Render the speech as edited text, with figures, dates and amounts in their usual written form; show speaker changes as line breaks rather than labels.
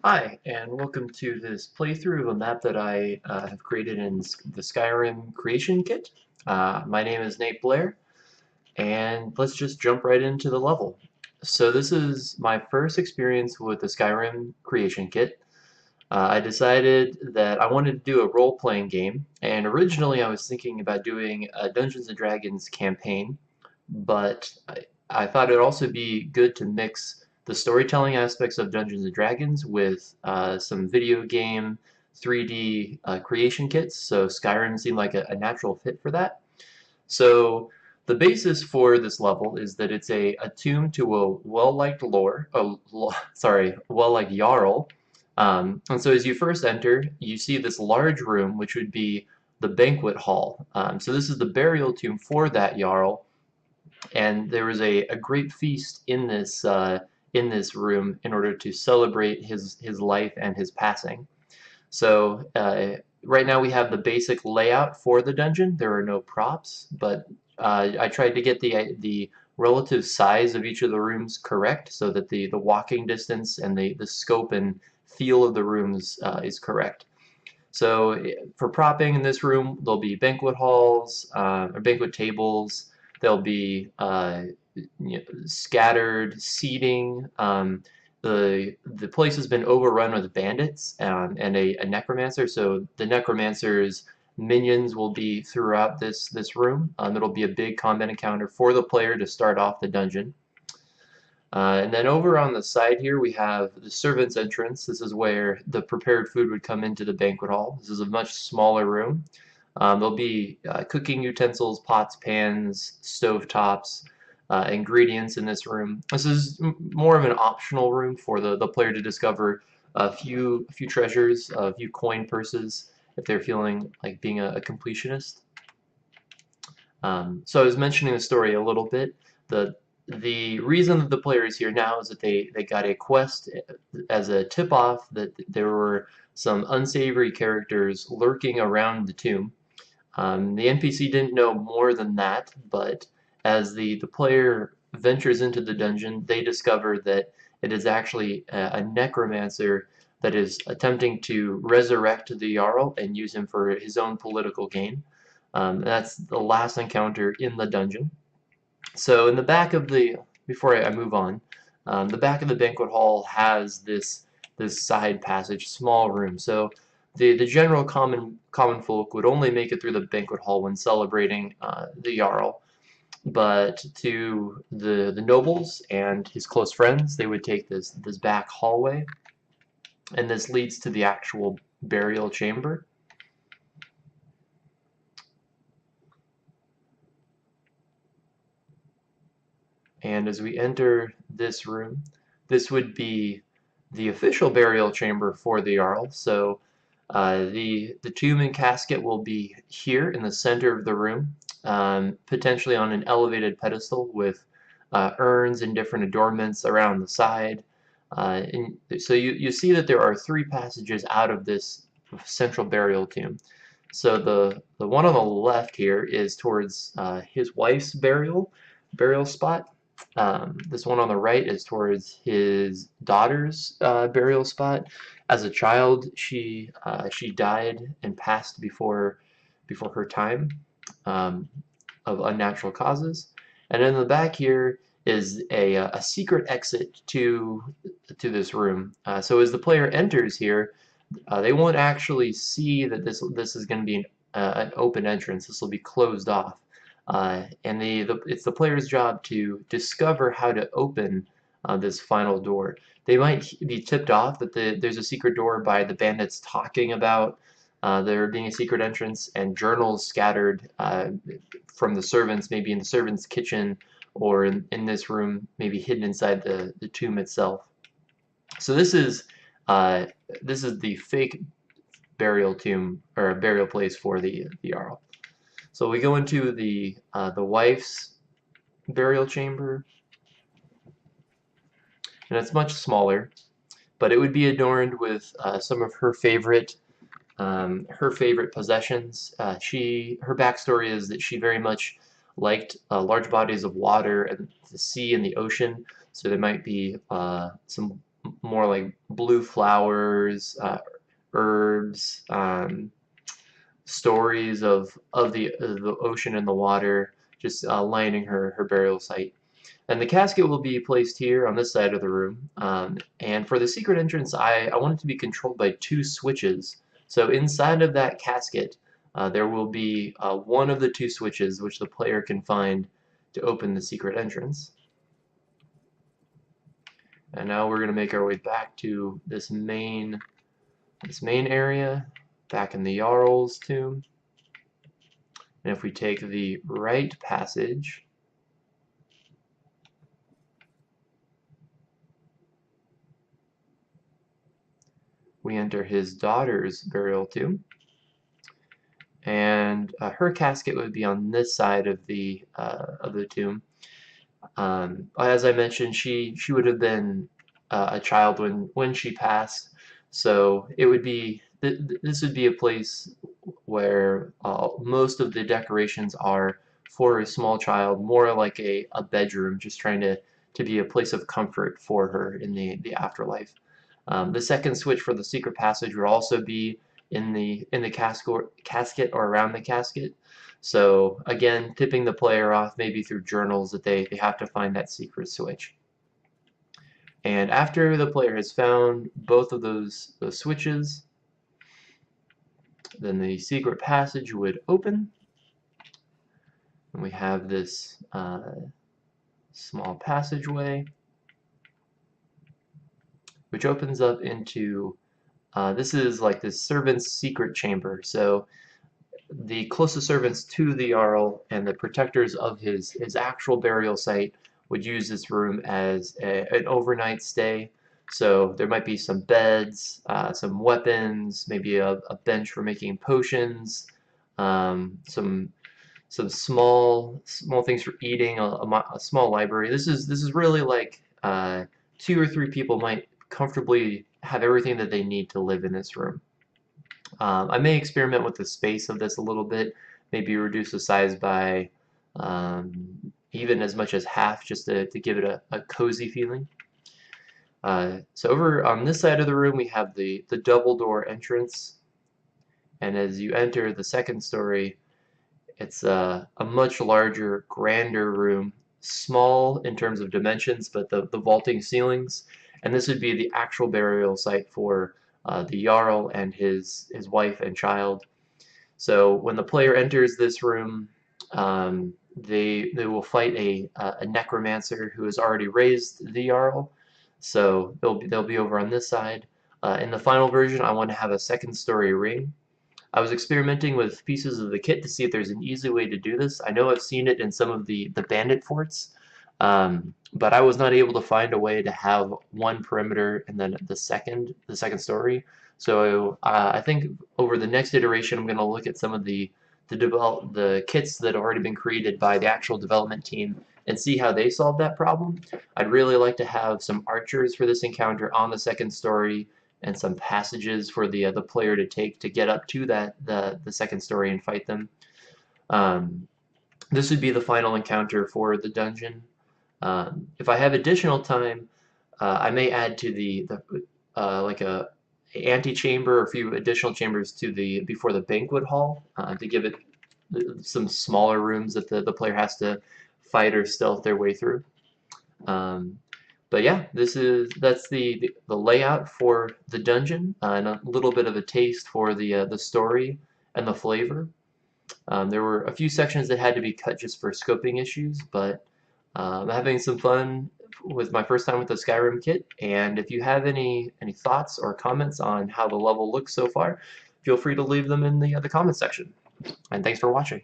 Hi, and welcome to this playthrough of a map that I have created in the Skyrim Creation Kit. My name is Nate Blair, and let's just jump right into the level. So this is my first experience with the Skyrim Creation Kit. I decided that I wanted to do a role-playing game, and originally I was thinking about doing a Dungeons & Dragons campaign, but I thought it'd also be good to mix the storytelling aspects of Dungeons and Dragons with some video game 3D creation kits. So Skyrim seemed like a natural fit for that. So the basis for this level is that it's a tomb to a well-liked well-liked Jarl. And so as you first enter, you see this large room, which would be the banquet hall. So this is the burial tomb for that Jarl, and there was a great feast in this room in order to celebrate his life and his passing. So right now we have the basic layout for the dungeon. There are no props, but I tried to get the relative size of each of the rooms correct so that the walking distance and the scope and feel of the rooms is correct. So for propping in this room, there'll be banquet halls or banquet tables. There'll be scattered seating. The place has been overrun with bandits and a necromancer. So the necromancer's minions will be throughout this room. It'll be a big combat encounter for the player to start off the dungeon. And then over on the side here we have the servants' entrance. This is where the prepared food would come into the banquet hall. This is a much smaller room. There'll be cooking utensils, pots, pans, stove tops, ingredients in this room. This is more of an optional room for the player to discover a few treasures, a few coin purses if they're feeling like being a completionist. So I was mentioning the story a little bit. The reason that the player is here now is that they got a quest as a tip-off that there were some unsavory characters lurking around the tomb. The NPC didn't know more than that, but as the player ventures into the dungeon, they discover that it is actually a necromancer that is attempting to resurrect the Jarl and use him for his own political gain. That's the last encounter in the dungeon. So in the back of before I move on, the back of the banquet hall has this side passage, small room. So the general common folk would only make it through the banquet hall when celebrating the Jarl. But to the nobles and his close friends, they would take this back hallway, and this leads to the actual burial chamber. And as we enter this room, this would be the official burial chamber for the Jarl. So the tomb and casket will be here in the center of the room, potentially on an elevated pedestal with urns and different adornments around the side. And so you see that there are three passages out of this central burial tomb. So the one on the left here is towards his wife's burial spot. This one on the right is towards his daughter's burial spot. As a child, she died and passed before her time of unnatural causes. And in the back here is a secret exit to this room. So as the player enters here, they won't actually see that this is going to be an open entrance. This will be closed off. And it's the player's job to discover how to open this final door. They might be tipped off that there's a secret door by the bandits talking about there being a secret entrance and journals scattered from the servants, maybe in the servants' kitchen or in this room, maybe hidden inside the tomb itself. So this is the fake burial tomb or burial place for the Jarl. So we go into the wife's burial chamber, and it's much smaller, but it would be adorned with some of her favorite possessions. Her backstory is that she very much liked large bodies of water and the sea and the ocean. So there might be some more like blue flowers, herbs, stories of the ocean and the water, just lining her burial site. And the casket will be placed here on this side of the room. And for the secret entrance, I want it to be controlled by two switches. So inside of that casket, there will be one of the two switches which the player can find to open the secret entrance. And now we're going to make our way back to this main area, back in the Jarl's tomb. And if we take the right passage, we enter his daughter's burial tomb. And her casket would be on this side of the tomb. As I mentioned, she would have been a child when she passed, so it would be this would be a place where most of the decorations are for a small child, more like a bedroom, just trying to be a place of comfort for her in the afterlife. The second switch for the secret passage would also be in the casket or around the casket. So again, tipping the player off maybe through journals that they have to find that secret switch. And after the player has found both of those switches, then the secret passage would open. And we have this small passageway which opens up into this is like this servant's secret chamber. So the closest servants to the Jarl and the protectors of his actual burial site would use this room as an overnight stay. So there might be some beds, some weapons, maybe a bench for making potions, some small things for eating, a small library. This is really like 2 or 3 people might comfortably have everything that they need to live in this room. I may experiment with the space of this a little bit, maybe reduce the size by even as much as half, just to give it a cozy feeling. So over on this side of the room we have the double door entrance, and as you enter the second story, it's a much larger, grander room, small in terms of dimensions, but the vaulting ceilings, and this would be the actual burial site for the Jarl and his wife and child. So when the player enters this room, they will fight a necromancer who has already raised the Jarl. So they'll be over on this side. In the final version, I want to have a second story ring. I was experimenting with pieces of the kit to see if there's an easy way to do this. I know I've seen it in some of the bandit forts, but I was not able to find a way to have one perimeter and then the second story. So I think over the next iteration, I'm going to look at some of the kits that have already been created by the actual development team and see how they solve that problem. I'd really like to have some archers for this encounter on the second story, and some passages for the player to take to get up to the second story and fight them. This would be the final encounter for the dungeon. If I have additional time, I may add to like a antechamber or a few additional chambers to before the banquet hall to give it some smaller rooms that the player has to fight or stealth their way through. But yeah, that's the layout for the dungeon, and a little bit of a taste for the story and the flavor. There were a few sections that had to be cut just for scoping issues, but I'm having some fun with my first time with the Skyrim kit. And if you have any thoughts or comments on how the level looks so far, feel free to leave them in the comment section. And thanks for watching.